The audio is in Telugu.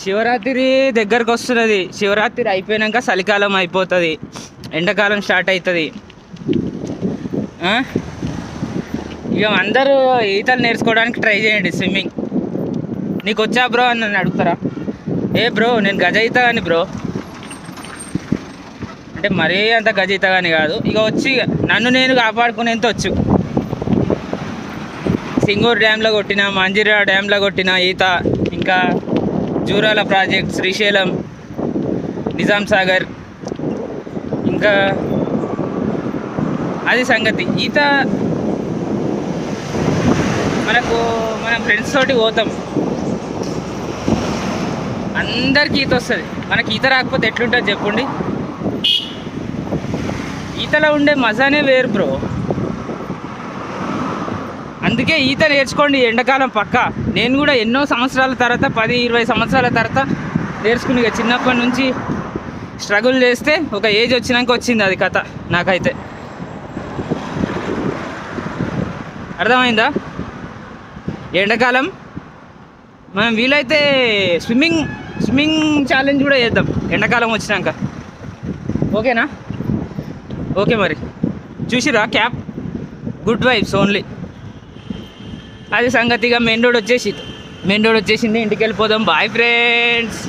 శివరాత్రి దగ్గరకు వస్తున్నది. శివరాత్రి అయిపోయాక చలికాలం అయిపోతుంది, ఎండాకాలం స్టార్ట్ అవుతుంది. ఇక అందరూ ఈతలు నేర్చుకోవడానికి ట్రై చేయండి. స్విమ్మింగ్ నీకు వచ్చా బ్రో అని నన్ను అడుగుతారా? ఏ బ్రో నేను గజ ఈత కానీ బ్రో అంటే మరీ అంత గజ ఈత కానీ కాదు. ఇక వచ్చి నన్ను నేను కాపాడుకునేంత వచ్చు. సింగూరు డ్యాంలో కొట్టిన, మంజిరా డ్యాంలో కొట్టిన ఈత, ఇంకా జూరాల ప్రాజెక్ట్, శ్రీశైలం, నిజాం సాగర్, ఇంకా అది సంగతి. ఈత మనం ఫ్రెండ్స్ తోటి పోతాం, అందరికీ ఈత వస్తుంది. మనకి ఈత రాకపోతే ఎట్లుంటుంది చెప్పండి? ఈతలో ఉండే మజానే వేరు బ్రో. అందుకే ఈత నేర్చుకోండి ఎండాకాలం పక్కా. నేను కూడా ఎన్నో సంవత్సరాల తర్వాత, 10-20 సంవత్సరాల తర్వాత నేర్చుకుని, ఇక చిన్నప్పటి నుంచి స్ట్రగుల్ చేస్తే ఒక ఏజ్ వచ్చినాక వచ్చింది అది కథ నాకైతే. అర్థమైందా? ఎండాకాలం మనం వీలైతే స్విమ్మింగ్ ఛాలెంజ్ కూడా చేద్దాం ఎండాకాలం వచ్చినాక. ఓకేనా? ఓకే మరి చూసిరా క్యాప్, గుడ్ వైబ్స్ ఓన్లీ. అది సంగతిగా మెయిన్ రోడ్ వచ్చేసింది. ఇంటికి వెళ్ళిపోదాం. Bye friends.